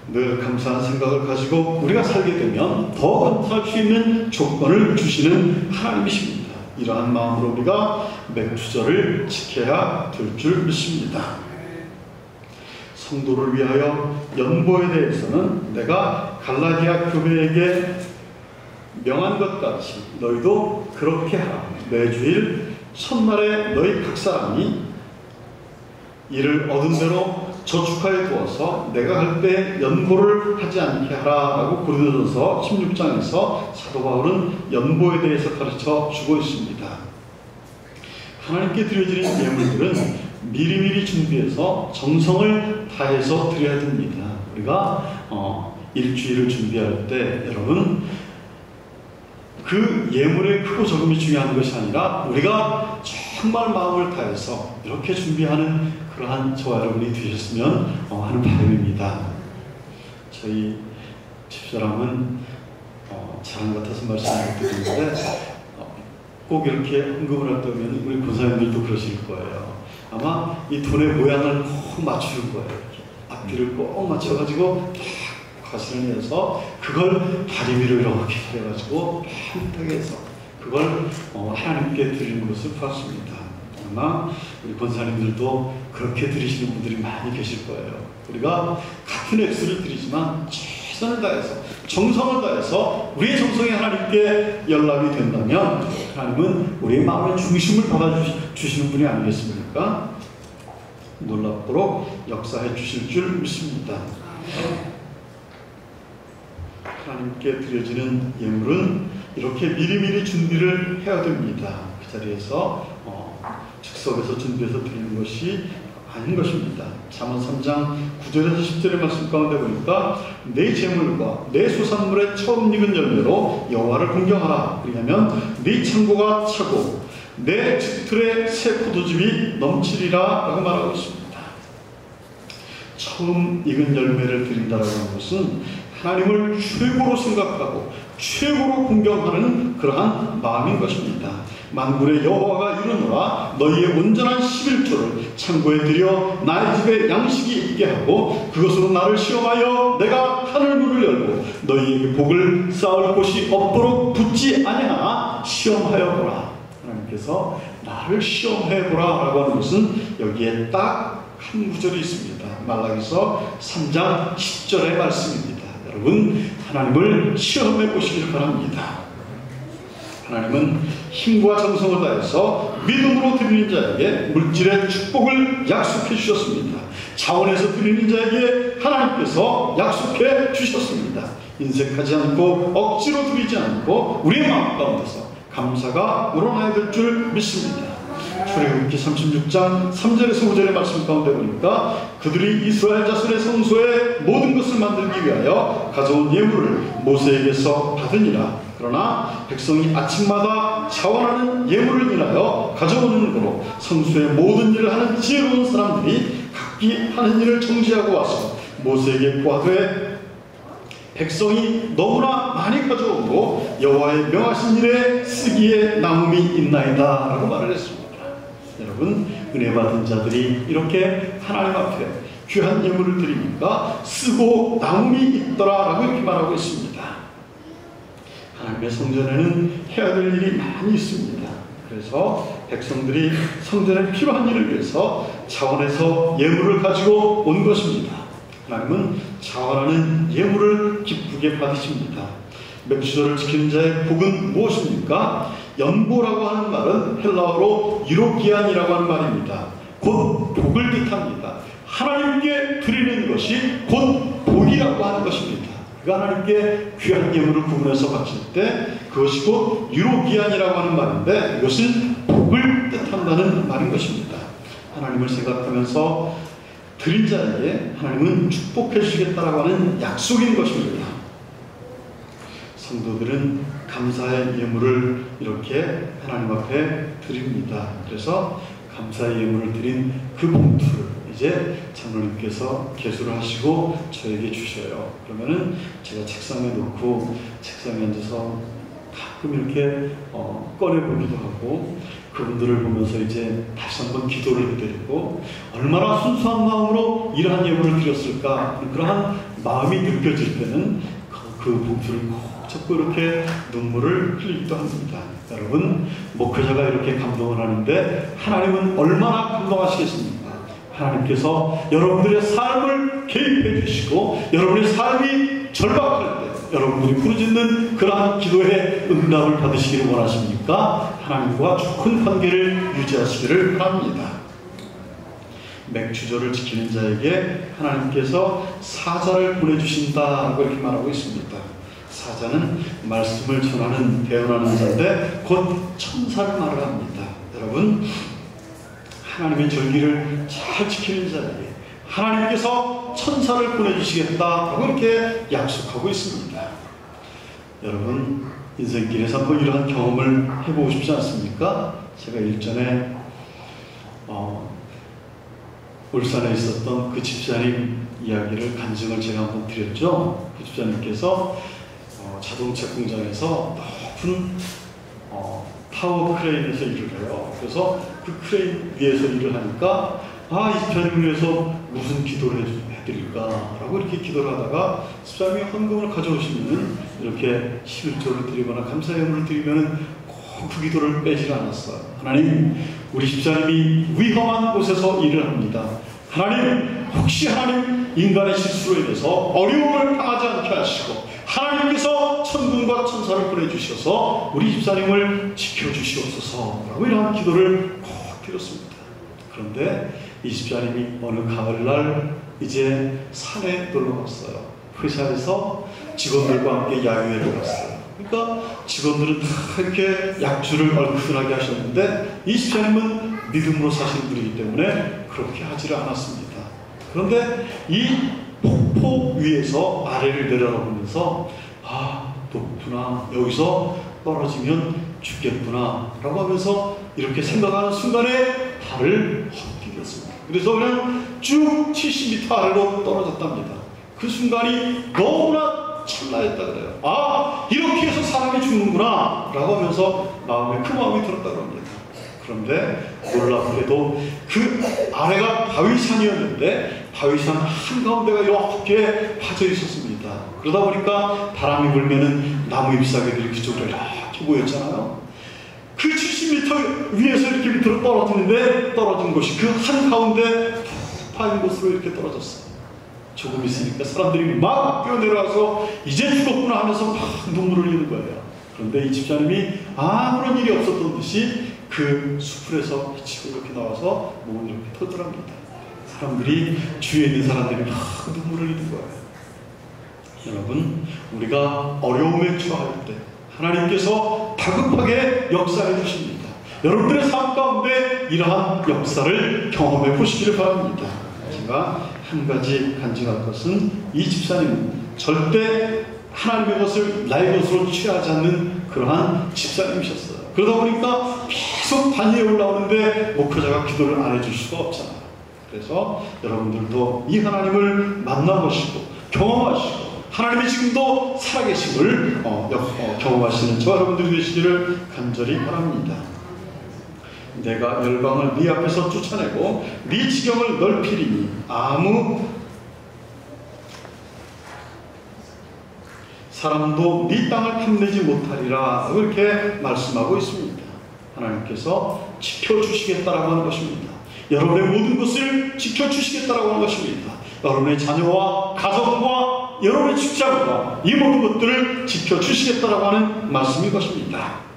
늘 감사한 생각을 가지고 우리가 살게 되면 더 감사할 수 있는 조건을 주시는 하나님이십니다. 이러한 마음으로 우리가 맥주절을 지켜야 될 줄 믿습니다. 성도를 위하여 연보에 대해서는 내가 갈라디아 교회에게 명한 것 같이 너희도 그렇게 하라. 매주일 첫날에 너희 각 사람이 이를 얻은 대로 저축하여 두어서 내가 할 때 연보를 하지 않게 하라 라고 고린도전서 16장에서 사도 바울은 연보에 대해서 가르쳐 주고 있습니다. 하나님께 드려지는 예물들은 미리미리 준비해서 정성을 다해서 드려야 됩니다. 우리가 일주일을 준비할 때 여러분 그 예물의 크고 적음이 중요한 것이 아니라 우리가 정말 마음을 다해서 이렇게 준비하는 그러한 저와 여러분이 되셨으면 하는 바람입니다. 저희 집사람은 자랑 같아서 말씀을 못 드리는데 꼭 이렇게 헌금을 할 때면 우리 권사님들도 그러실 거예요. 아마 이 돈의 모양을 꼭 맞추는 거예요. 이렇게 앞뒤를 꼭 맞춰가지고 가시를 해서 그걸 다리 위로 이렇게 해가지고 펴게 해서 그걸 하나님께 드리는 것을 봤습니다. 아마 우리 권사님들도 그렇게 드리시는 분들이 많이 계실 거예요. 우리가 같은 액수를 드리지만 최선을 다해서 정성을 다해서 우리의 정성이 하나님께 연락이 된다면 하나님은 우리의 마음의 중심을 받아주시는 분이 아니겠습니까? 놀랍도록 역사해 주실 줄 믿습니다. 하나님께 드려지는 예물은 이렇게 미리미리 준비를 해야 됩니다. 그 자리에서 즉석에서 준비해서 드리는 것이 아닌 것입니다. 잠언 3장 9절에서 10절의 말씀 가운데 보니까 내 재물과 내 소산물의 처음 익은 열매로 여호와를 공경하라. 왜냐하면 네 창고가 차고 내 짙틀에 새 포도즙이 넘치리라 라고 말하고 있습니다. 처음 익은 열매를 드린다라고 하는 것은 하나님을 최고로 생각하고 최고로 공경하는 그러한 마음인 것입니다. 만군의 여호와가 이르노라 너희의 온전한 11조를 창고에 들여 나의 집에 양식이 있게 하고 그것으로 나를 시험하여 내가 하늘 문을 열고 너희에게 복을 쌓을 곳이 없도록 붙지 아니하나 시험하여 보라. 하나님께서 나를 시험해 보라 라고 하는 것은 여기에 딱 한 구절이 있습니다. 말라기서 3장 10절의 말씀입니다. 여러분 하나님을 시험해 보시길 바랍니다. 하나님은 힘과 정성을 다해서 믿음으로 드리는 자에게 물질의 축복을 약속해 주셨습니다. 자원해서 드리는 자에게 하나님께서 약속해 주셨습니다. 인색하지 않고 억지로 드리지 않고 우리의 마음 가운데서 감사가 우러나야 될 줄 믿습니다. 출애굽기 36장 3절에서 5절의 말씀 가운데 보니까 그들이 이스라엘 자손의 성소에 모든 것을 만들기 위하여 가져온 예물을 모세에게서 받으니라. 그러나 백성이 아침마다 자원하는 예물을 인하여 가져오는 거로 성소의 모든 일을 하는 지혜로운 사람들이 각기 하는 일을 정지하고 와서 모세에게 고하되 백성이 너무나 많이 가져오고 여호와의 명하신 일에 쓰기에 남음이 있나이다 라고 말을 했습니다. 여러분 은혜 받은 자들이 이렇게 하나님 앞에 귀한 예물을 드리니까 쓰고 남음이 있더라 라고 이렇게 말하고 있습니다. 하나님의 성전에는 해야 될 일이 많이 있습니다. 그래서 백성들이 성전에 필요한 일을 위해서 자원해서 예물을 가지고 온 것입니다. 하나님은 자원하는 예물을 기쁘게 받으십니다. 맥주절을 지키는 자의 복은 무엇입니까? 연보라고 하는 말은 헬라어로 유로기안이라고 하는 말입니다. 곧 복을 뜻합니다. 하나님께 드리는 것이 곧 복이라고 하는 것입니다. 그가 하나님께 귀한 예물을 구분해서 바칠 때 그것이 곧 유로기안이라고 하는 말인데 이것은 복을 뜻한다는 말인 것입니다. 하나님을 생각하면서 드린 자에게 하나님은 축복해 주시겠다라고 하는 약속인 것입니다. 성도들은 감사의 예물을 이렇게 하나님 앞에 드립니다. 그래서 감사의 예물을 드린 그 봉투를 이제 장로님께서 개수를 하시고 저에게 주셔요. 그러면은 제가 책상에 놓고 책상에 앉아서 가끔 이렇게 꺼내보기도 하고 그 그분들을 보면서 이제 다시 한번 기도를 해드리고 얼마나 순수한 마음으로 이러한 예물을 드렸을까 그러한 마음이 느껴질 때는 그 봉투를 꼭 잡고 이렇게 눈물을 흘리기도 합니다. 여러분, 목회자가 이렇게 감동을 하는데 하나님은 얼마나 감동하시겠습니까? 하나님께서 여러분들의 삶을 개입해 주시고 여러분의 삶이 절박할 때 여러분들이 부르짖는 그러한 기도의 응답을 받으시기를 원하십니까? 하나님과 좋은 관계를 유지하시기를 바랍니다. 맥주조를 지키는 자에게 하나님께서 사자를 보내주신다고 이렇게 말하고 있습니다. 사자는 말씀을 전하는 대언하는 자인데 곧 천사를 말합니다. 여러분, 하나님의 절기를 잘 지키는 자에게 하나님께서 천사를 보내주시겠다고 이렇게 약속하고 있습니다. 여러분, 인생길에서 한번 이러한 경험을 해보고 싶지 않습니까? 제가 일전에 울산에 있었던 그 집사님 이야기를 간증을 제가 한번 드렸죠. 그 집사님께서 자동차 공장에서 높은 타워 크레인에서 일을 해요. 그래서 그 크레인 위에서 일을 하니까 이 집사님을 위해서 무슨 기도를 해드릴까라고 이렇게 기도를 하다가 집사님이 헌금을 가져오시면 이렇게 11조를 드리거나 감사의 예물을 드리면 꼭 그 기도를 빼질 않았어요. 하나님, 우리 집사님이 위험한 곳에서 일을 합니다. 하나님, 혹시 하나님 인간의 실수로 인해서 어려움을 당하지 않게 하시고 하나님께서 천군과 천사를 보내주셔서 우리 집사님을 지켜주시옵소서라고 이러한 기도를 꼭 드렸습니다. 그런데 이 집사님이 어느 가을날 이제 산에 놀러 갔어요. 회사에서 직원들과 함께 야유회를 갔어요. 그러니까 직원들은 다 이렇게 약주를 얼큰하게 하셨는데 이 집사님은 믿음으로 사시는 분이기 때문에 그렇게 하지를 않았습니다. 그런데 이 폭포 위에서 아래를 내려다보면서 높구나, 여기서 떨어지면 죽겠구나 라고 하면서 이렇게 생각하는 순간에 발을 헛디뎠습니다. 그래서 그냥 쭉 70m 아래로 떨어졌답니다. 그 순간이 너무나 찰나했다 그래요. 이렇게 해서 사람이 죽는구나 라고 하면서 마음에 그 마음이 들었다고 합니다. 그런데 놀랍게도 그 아래가 바위산이었는데 바위산 한가운데가 이렇게 파져 있었습니다. 그러다 보니까 바람이 불면은 나무 잎사귀들이 그쪽으로 이렇게 모였잖아요. 그 70m 위에서 이렇게 밑으로 떨어지는데 떨어진 곳이 그 한가운데 파인 곳으로 이렇게 떨어졌어요. 조금 있으니까 사람들이 막 뛰어내려와서 이제 죽었구나 하면서 막 눈물을 흘리는 거예요. 그런데 이 집사님이 아무런 일이 없었던 듯이 그 수풀에서 비치고 이렇게 나와서 몸을 이렇게 터더랍니다. 사람들이 주위에 있는 사람들이 막 눈물을 흘리는 거예요. 여러분, 우리가 어려움에 처할 때 하나님께서 다급하게 역사해 주십니다. 여러분들의 삶 가운데 이러한 역사를 경험해 보시기를 바랍니다. 제가 한 가지 간증할 것은 이 집사님은 절대 하나님의 것을 나의 것으로 취하지 않는 그러한 집사님이셨어요. 그러다 보니까 계속 단위에 올라오는데 목회자가 기도를 안 해줄 수가 없잖아요. 그래서 여러분들도 이 하나님을 만나보시고 경험하시고 하나님이 지금도 살아계심을 경험하시는 저 여러분들이 되시기를 간절히 바랍니다. 내가 열방을 네 앞에서 쫓아내고 네 지경을 넓히리니 아무 사람도 네 땅을 탐내지 못하리라 이렇게 말씀하고 있습니다. 하나님께서 지켜주시겠다라고 하는 것입니다. 여러분의 모든 것을 지켜주시겠다라고 하는 것입니다. 여러분의 자녀와 가정과 여러분의 직장과 이 모든 것들을 지켜주시겠다라고 하는 말씀인 것입니다.